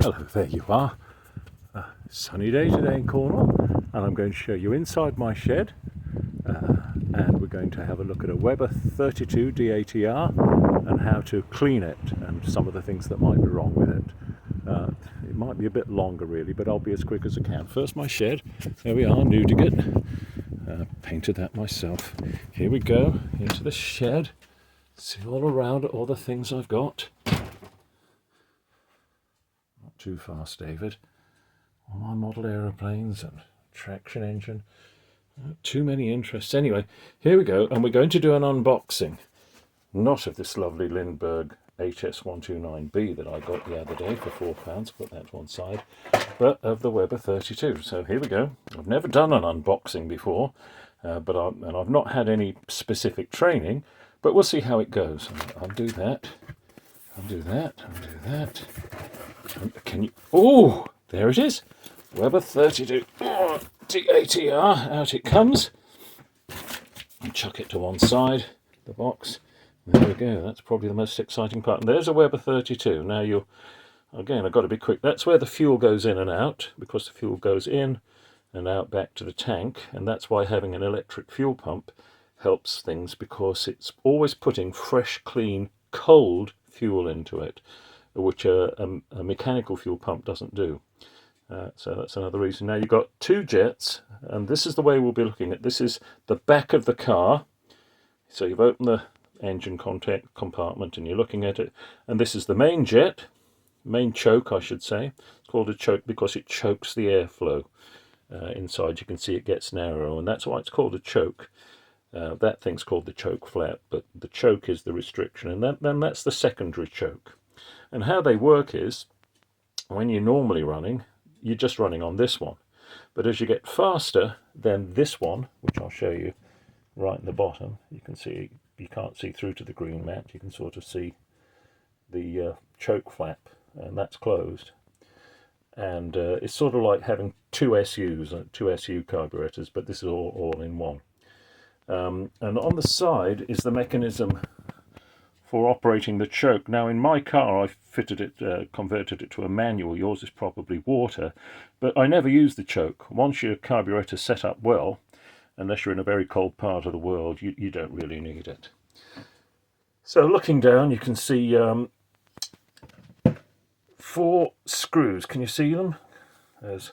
Hello, there you are. Sunny day today in Cornwall, and I'm going to show you inside my shed, and we're going to have a look at a Weber 32 DATR and how to clean it and some of the things that might be wrong with it. It might be a bit longer really, but I'll be as quick as I can. First my shed, there we are, Newdigate. Painted that myself. Here we go, into the shed. See all around all the things I've got. Not too fast, David. All my model aeroplanes and traction engine. Too many interests. Anyway, here we go, and we're going to do an unboxing. Not of this lovely Lindbergh HS129B that I got the other day for £4, put that to one side, but of the Weber 32. So here we go. I've never done an unboxing before, and I've not had any specific training, but we'll see how it goes. I'll do that. I'll do that. I'll do that. Can you... Oh, there it is. Weber 32 DATR, out it comes. And chuck it to one side, the box. There we go, that's probably the most exciting part. And there's a Weber 32. Now again, I've got to be quick. That's where the fuel goes in and out, because the fuel goes in and out back to the tank. And that's why having an electric fuel pump helps things, because it's always putting fresh, clean, cold fuel into it, which a mechanical fuel pump doesn't do. So that's another reason. Now you've got two jets, and this is the way we'll be looking at. This is the back of the car. So you've opened the engine contact compartment and you're looking at it. And this is the main jet, main choke I should say. It's called a choke because it chokes the airflow. Inside you can see it gets narrow, and that's why it's called a choke. That thing's called the choke flap, but the choke is the restriction. And then that's the secondary choke. And how they work is, when you're normally running, you're just running on this one, but as you get faster, then this one, which I'll show you right in the bottom, you can see, you can't see through to the green mat, you can sort of see the choke flap, and that's closed. And it's sort of like having two SUs, two SU carburetors, but this is all in one. And on the side is the mechanism for operating the choke. Now in my car I fitted it, converted it to a manual. Yours is probably water, but I never use the choke. Once your carburetor's set up well, unless you're in a very cold part of the world, you don't really need it. So looking down you can see 4 screws. Can you see them? There's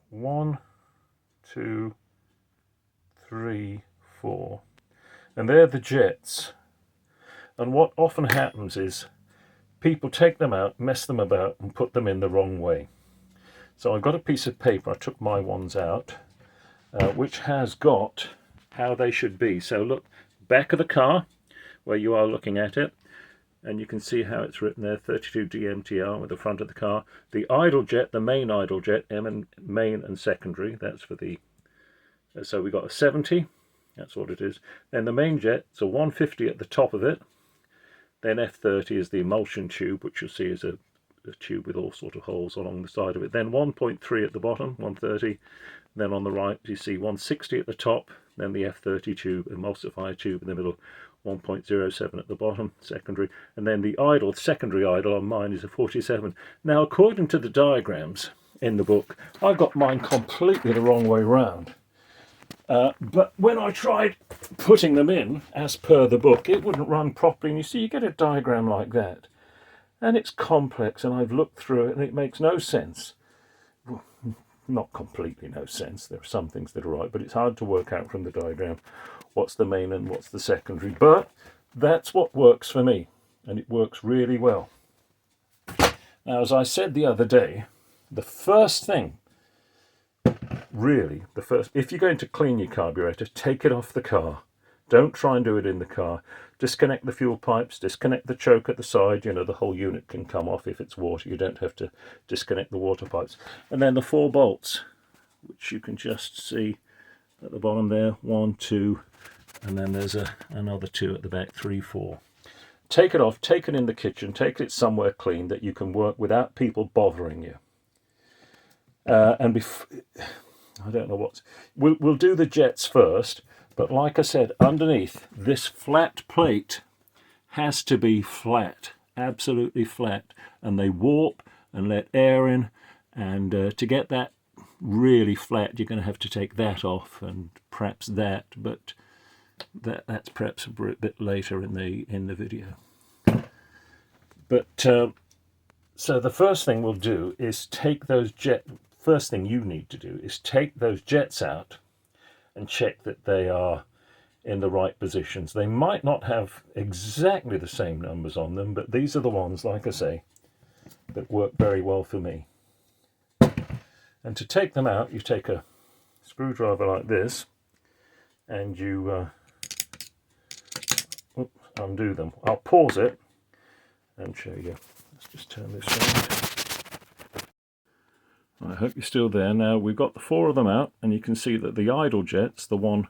1, 2, 3, 4. And they're the jets. And what often happens is people take them out, mess them about, and put them in the wrong way. So I've got a piece of paper, I took my ones out, which has got how they should be. So look, back of the car, where you are looking at it, and you can see how it's written there, 32 DMTR with the front of the car. The idle jet, the main idle jet, main and secondary, that's for the... So we've got a 70. That's what it is. Then the main jet, so 150 at the top of it. Then F30 is the emulsion tube, which you'll see is a tube with all sort of holes along the side of it. Then 1.3 at the bottom, 130. Then on the right you see 160 at the top. Then the F30 tube, emulsifier tube in the middle, 1.07 at the bottom, secondary. And then the idle, secondary idle on mine is a 47. Now according to the diagrams in the book, I got mine completely the wrong way round. But when I tried putting them in, as per the book, it wouldn't run properly. And you see, you get a diagram like that. And it's complex, and I've looked through it, and it makes no sense. Well, not completely no sense. There are some things that are right, but it's hard to work out from the diagram what's the main and what's the secondary. But that's what works for me, and it works really well. Now, as I said the other day, the first thing, really, if you're going to clean your carburetor, take it off the car. Don't try and do it in the car. Disconnect the fuel pipes, disconnect the choke at the side. You know, the whole unit can come off if it's water. You don't have to disconnect the water pipes. And then the 4 bolts, which you can just see at the bottom there, 1, 2, and then there's another 2 at the back, 3, 4. Take it off, take it in the kitchen, take it somewhere clean that you can work without people bothering you. I don't know what... We'll do the jets first, but like I said, underneath, this flat plate has to be flat. absolutely flat, and they warp and let air in, and to get that really flat you're going to have to take that off and perhaps that, but that's perhaps a bit later in the video. But so the first thing we'll do is take those first thing you need to do is take those jets out and check that they are in the right positions. They might not have exactly the same numbers on them, but these are the ones, like I say, that work very well for me. And to take them out, you take a screwdriver like this and you undo them. I'll pause it and show you. Let's just turn this around. I hope you're still there. Now we've got the 4 of them out, and you can see that the idle jets, the one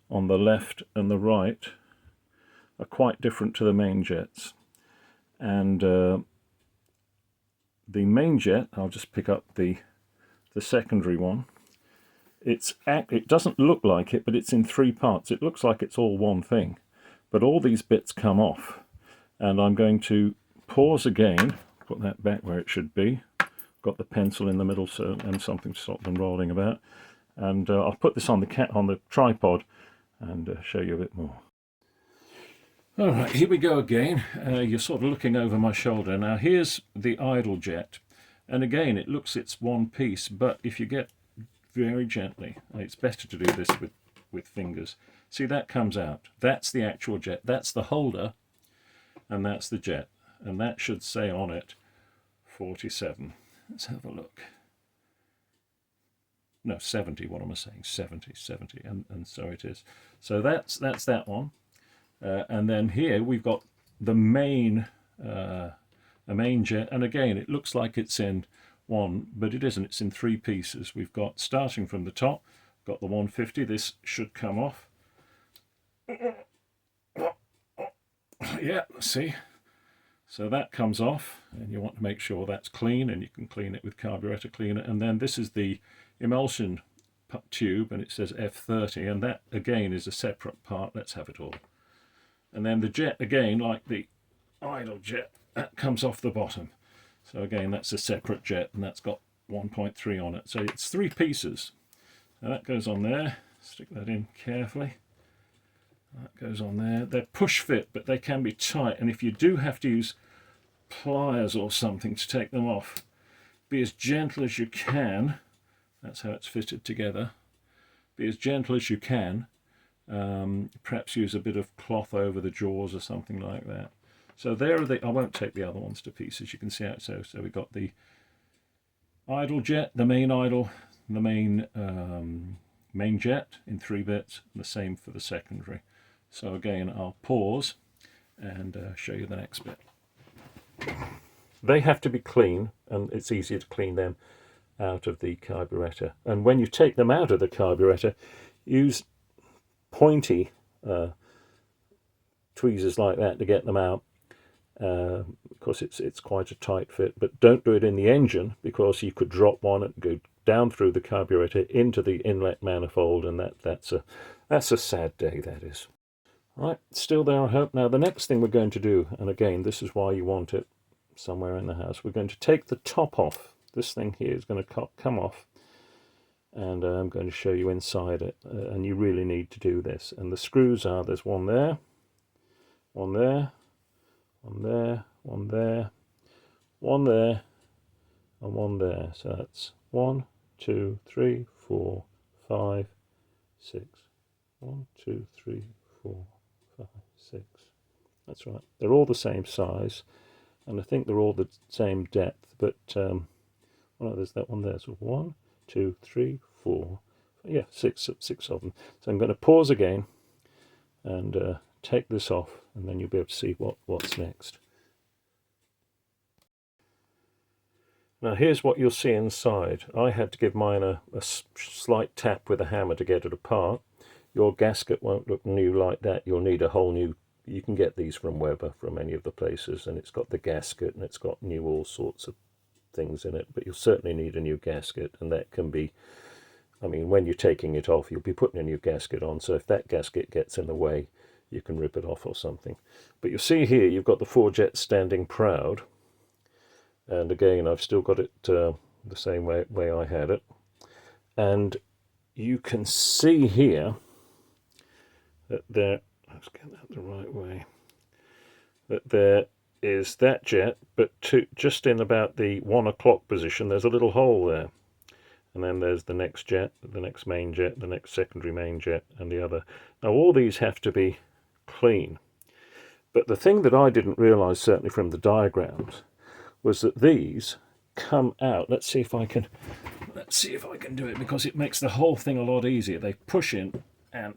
on the left and the right, are quite different to the main jets. And the main jet, I'll just pick up the secondary one. It doesn't look like it, but it's in 3 parts. It looks like it's all one thing, but all these bits come off. And I'm going to pause again, put that back where it should be. Got the pencil in the middle and something to stop them rolling about. And I'll put this on the tripod and show you a bit more. All right, here we go again. You're sort of looking over my shoulder. Now here's the idle jet, and again it looks it's one piece, but if you get very gently, it's better to do this with fingers. See, that comes out. That's the actual jet. That's the holder, and that's the jet, and that should say on it 47. Let's have a look. No, 70, what am I saying? 70, and so it is. So that's that one. And then here we've got the main jet, and again it looks like it's in one, but it isn't. It's in 3 pieces. We've got, starting from the top, got the 150. This should come off. Yeah, see? So that comes off, and you want to make sure that's clean, and you can clean it with carburetor cleaner. And then this is the emulsion tube, and it says F30, and that again is a separate part. Let's have it all. And then the jet, again, like the idle jet, that comes off the bottom. So again, that's a separate jet, and that's got 1.3 on it. So it's 3 pieces. Now that goes on there. Stick that in carefully. That goes on there. They're push fit, but they can be tight, and if you do have to use pliers or something to take them off, be as gentle as you can. That's how it's fitted together. Be as gentle as you can. Perhaps use a bit of cloth over the jaws or something like that. So there are the, I won't take the other ones to pieces. You can see how it's so we've got the idle jet, the main idle, the main jet in 3 bits, and the same for the secondary. So again, I'll pause and show you the next bit. They have to be clean, and it's easier to clean them out of the carburetor. And when you take them out of the carburetor, use pointy tweezers like that to get them out. Of course, it's quite a tight fit, but don't do it in the engine, because you could drop one and go down through the carburetor into the inlet manifold, and that's a sad day, that is. Right, still there, I hope. Now the next thing we're going to do, and again this is why you want it somewhere in the house, we're going to take the top off. This thing here is going to come off, and I'm going to show you inside it, and you really need to do this. And the screws are, there's one there, one there, one there, one there, one there, and one there. So that's 1, 2, 3, 4, 5, 6. 1, 2, 3, 4, 5, 6. That's right. They're all the same size, and I think they're all the same depth. But well, there's that one there. So 1, 2, 3, 4. Yeah, six of them. So I'm going to pause again and take this off, and then you'll be able to see what's next. Now here's what you'll see inside. I had to give mine a slight tap with a hammer to get it apart. Your gasket won't look new like that. You'll need a whole new, you can get these from Weber, from any of the places, and it's got the gasket and it's got new all sorts of things in it, but you'll certainly need a new gasket, and that can be, I mean, when you're taking it off, you'll be putting a new gasket on, so if that gasket gets in the way, you can rip it off or something. But you'll see here you've got the 4 jets standing proud, and again I've still got it the same way I had it, and you can see here that there, let's get that the right way, that there is that jet, but just in about the 1 o'clock position there's a little hole there, and then there's the next jet, the next main jet, the next secondary main jet, and the other. Now all these have to be clean, but the thing that I didn't realize, certainly from the diagrams, was that these come out. Let's see if I can do it, because it makes the whole thing a lot easier. They push in and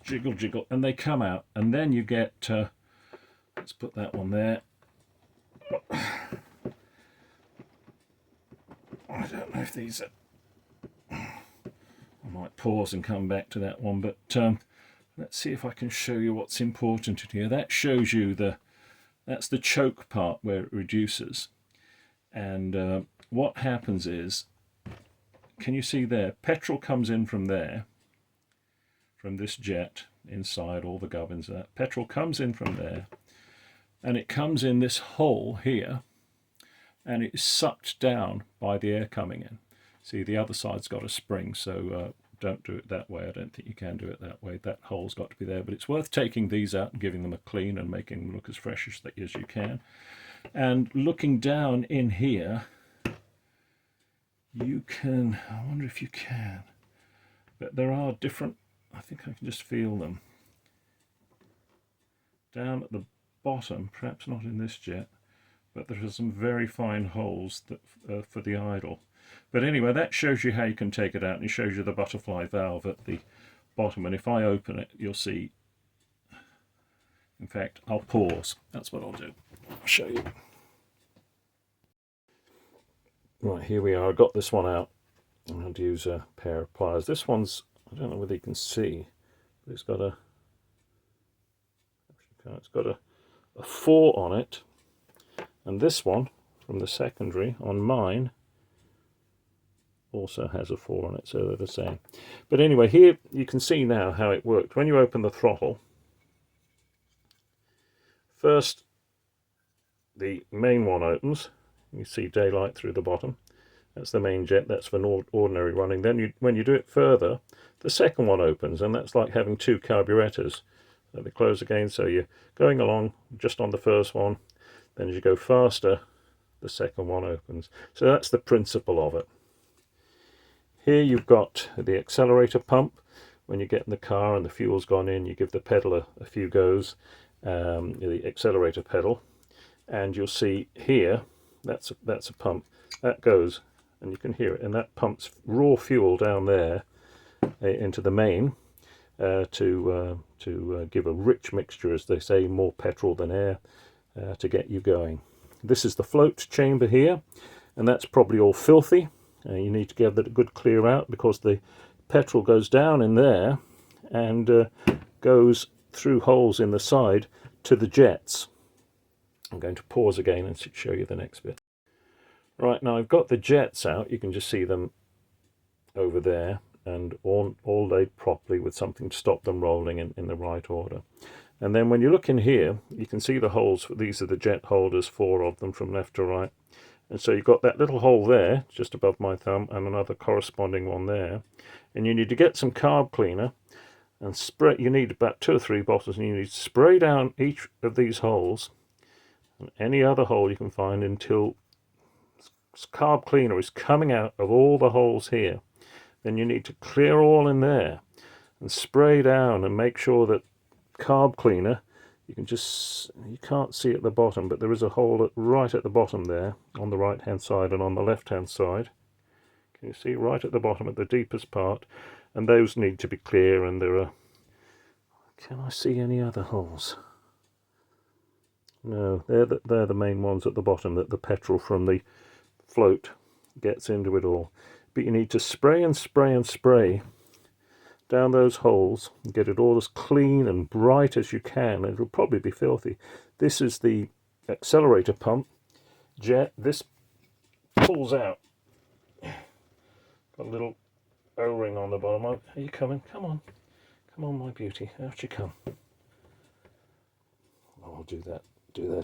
jiggle jiggle and they come out, and then you get let's put that one there. I don't know if these are, I might pause and come back to that one, but let's see if I can show you what's important in here. That shows you that's the choke part where it reduces, and what happens is, can you see there, petrol comes in from there, from this jet inside all the gubbins. That petrol comes in from there, and it comes in this hole here, and it's sucked down by the air coming in. See, the other side's got a spring, so don't do it that way. I don't think you can do it that way. That hole's got to be there, but it's worth taking these out and giving them a clean and making them look as fresh as you can. And looking down in here, you can, I wonder if you can, but there are different, I think I can just feel them. Down at the bottom, perhaps not in this jet, but there are some very fine holes that for the idle. But anyway, that shows you how you can take it out, and it shows you the butterfly valve at the bottom. And if I open it, you'll see, in fact, I'll pause. That's what I'll do. I'll show you. Right, here we are. I got this one out. I'm going to use a pair of pliers. This one's, I don't know whether you can see, but it's got a 4 on it. And this one, from the secondary, on mine, also has a 4 on it, so they're the same. But anyway, here you can see now how it worked. When you open the throttle, first the main one opens. You see daylight through the bottom. That's the main jet. That's for ordinary running. Then when you do it further, the second one opens, and that's like having 2 carburetors. So they close again, so you're going along just on the first one. Then as you go faster, the second one opens. So that's the principle of it. Here you've got the accelerator pump. When you get in the car and the fuel's gone in, you give the pedal a few goes, the accelerator pedal, and you'll see here, that's a pump. That goes, and you can hear it, and that pumps raw fuel down there into the main to give a rich mixture, as they say, more petrol than air, to get you going. This is the float chamber here, and that's probably all filthy. You need to give that a good clear out, because the petrol goes down in there and goes through holes in the side to the jets. I'm going to pause again and show you the next bit. Right, now I've got the jets out. You can just see them over there, and all laid properly with something to stop them rolling in the right order. And then when you look in here, you can see the holes. These are the jet holders, 4 of them from left to right. And so you've got that little hole there, just above my thumb, and another corresponding one there. And you need to get some carb cleaner and spray. You need about 2 or 3 bottles, and you need to spray down each of these holes and any other hole you can find until carb cleaner is coming out of all the holes here. Then you need to clear all in there and spray down and make sure that carb cleaner, you can't see at the bottom, but there is a hole right at the bottom there, on the right hand side and on the left hand side. Can you see right at the bottom, at the deepest part? And those need to be clear, and there are, can I see any other holes? No, they're the main ones at the bottom, that the petrol from the float gets into it all. But you need to spray and spray and spray down those holes and get it all as clean and bright as you can. It'll probably be filthy. This is the accelerator pump jet. This pulls out. Got a little O-ring on the bottom. Are you coming? Come on. Come on, my beauty, out you come. I'll do that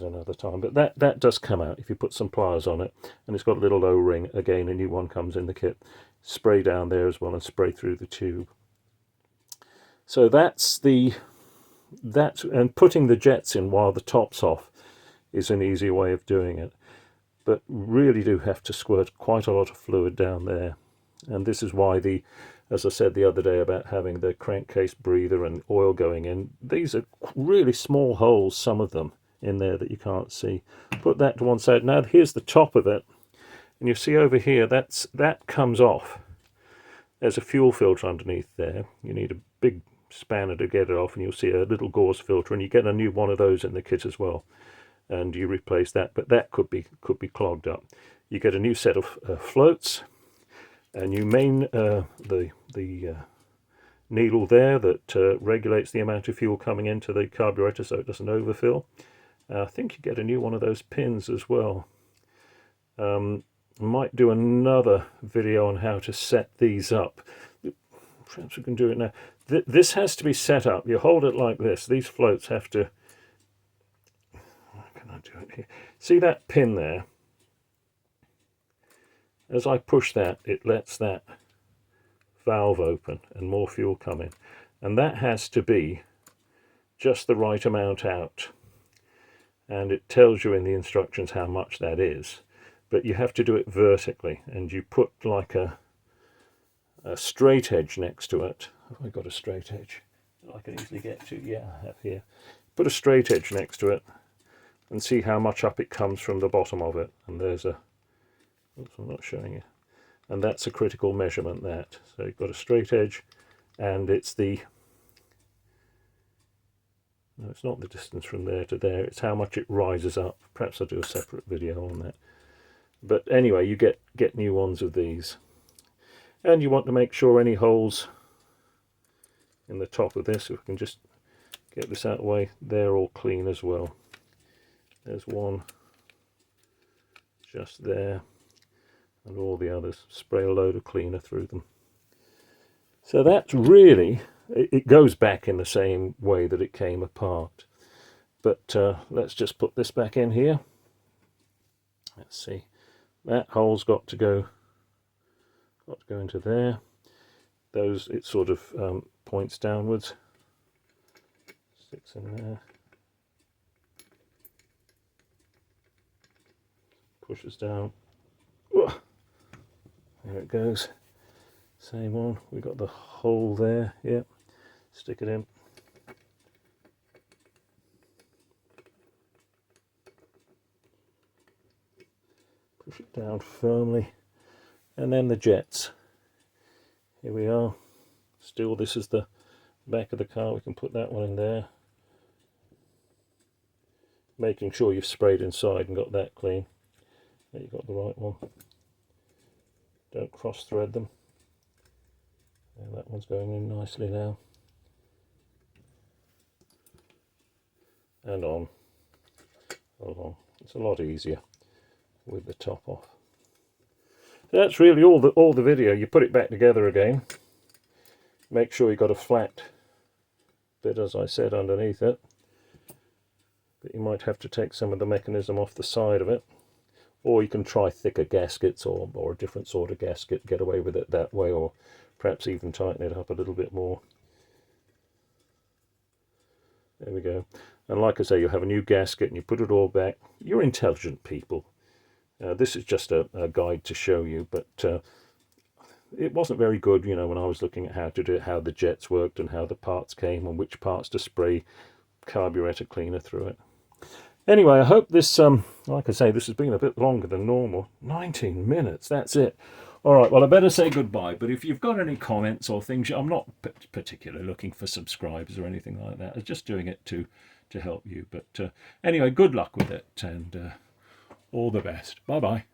another time. But that does come out if you put some pliers on it, and it's got a little O-ring. Again, a new one comes in the kit. Spray down there as well and spray through the tube. So and putting the jets in while the top's off is an easy way of doing it. But really do have to squirt quite a lot of fluid down there. And this is why as I said the other day about having the crankcase breather and oil going in, these are really small holes, some of them, in there that you can't see. Put that to one side. Now here's the top of it. And you see over here, that comes off. There's a fuel filter underneath there. You need a big spanner to get it off, and you'll see a little gauze filter, and you get a new one of those in the kit as well. And you replace that, but that could be clogged up. You get a new set of floats, and you main the needle there that regulates the amount of fuel coming into the carburetor so it doesn't overfill. I think you get a new one of those pins as well. Might do another video on how to set these up. Perhaps we can do it now. This has to be set up. You hold it like this. These floats have to... How can I do it here? See that pin there? As I push that, it lets that valve open and more fuel come in. And that has to be just the right amount out. And it tells you in the instructions how much that is. But you have to do it vertically, and you put like a straight edge next to it. Have I got a straight edge that I can easily get to? Yeah, I have here. Put a straight edge next to it and see how much up it comes from the bottom of it. And there's a... Oops, I'm not showing you. And that's a critical measurement, that. So you've got a straight edge, and it's the... No, it's not the distance from there to there. It's how much it rises up. Perhaps I'll do a separate video on that. But anyway, you get new ones of these. And you want to make sure any holes in the top of this, if we can just get this out of the way, they're all clean as well. There's one just there, and all the others. Spray a load of cleaner through them. So that's really, it goes back in the same way that it came apart. But let's just put this back in here. Let's see. That hole's got to go into there. Those, it sort of points downwards. Sticks in there. Pushes down. There it goes. Same one. We got the hole there. Yep. Stick it in. Push it down firmly. And then the jets. Here we are. Still, this is the back of the car. We can put that one in there. Making sure you've sprayed inside and got that clean. That you've got the right one. Don't cross thread them. And that one's going in nicely now. And on. Along. It's a lot easier with the top off. So that's really all the video. You put it back together again. Make sure you've got a flat bit, as I said, underneath it. But you might have to take some of the mechanism off the side of it. Or you can try thicker gaskets or a different sort of gasket, get away with it that way, or perhaps even tighten it up a little bit more. There we go. And like I say, you have a new gasket and you put it all back. You're intelligent people. This is just a guide to show you, but it wasn't very good, you know, when I was looking at how to do it, how the jets worked and how the parts came and which parts to spray carburetor cleaner through it. Anyway, I hope this, like I say, this has been a bit longer than normal. 19 minutes, that's it. All right, well, I better say goodbye, but if you've got any comments or things, I'm not particularly looking for subscribers or anything like that. I'm just doing it to help you. But anyway, good luck with it, and all the best. Bye-bye.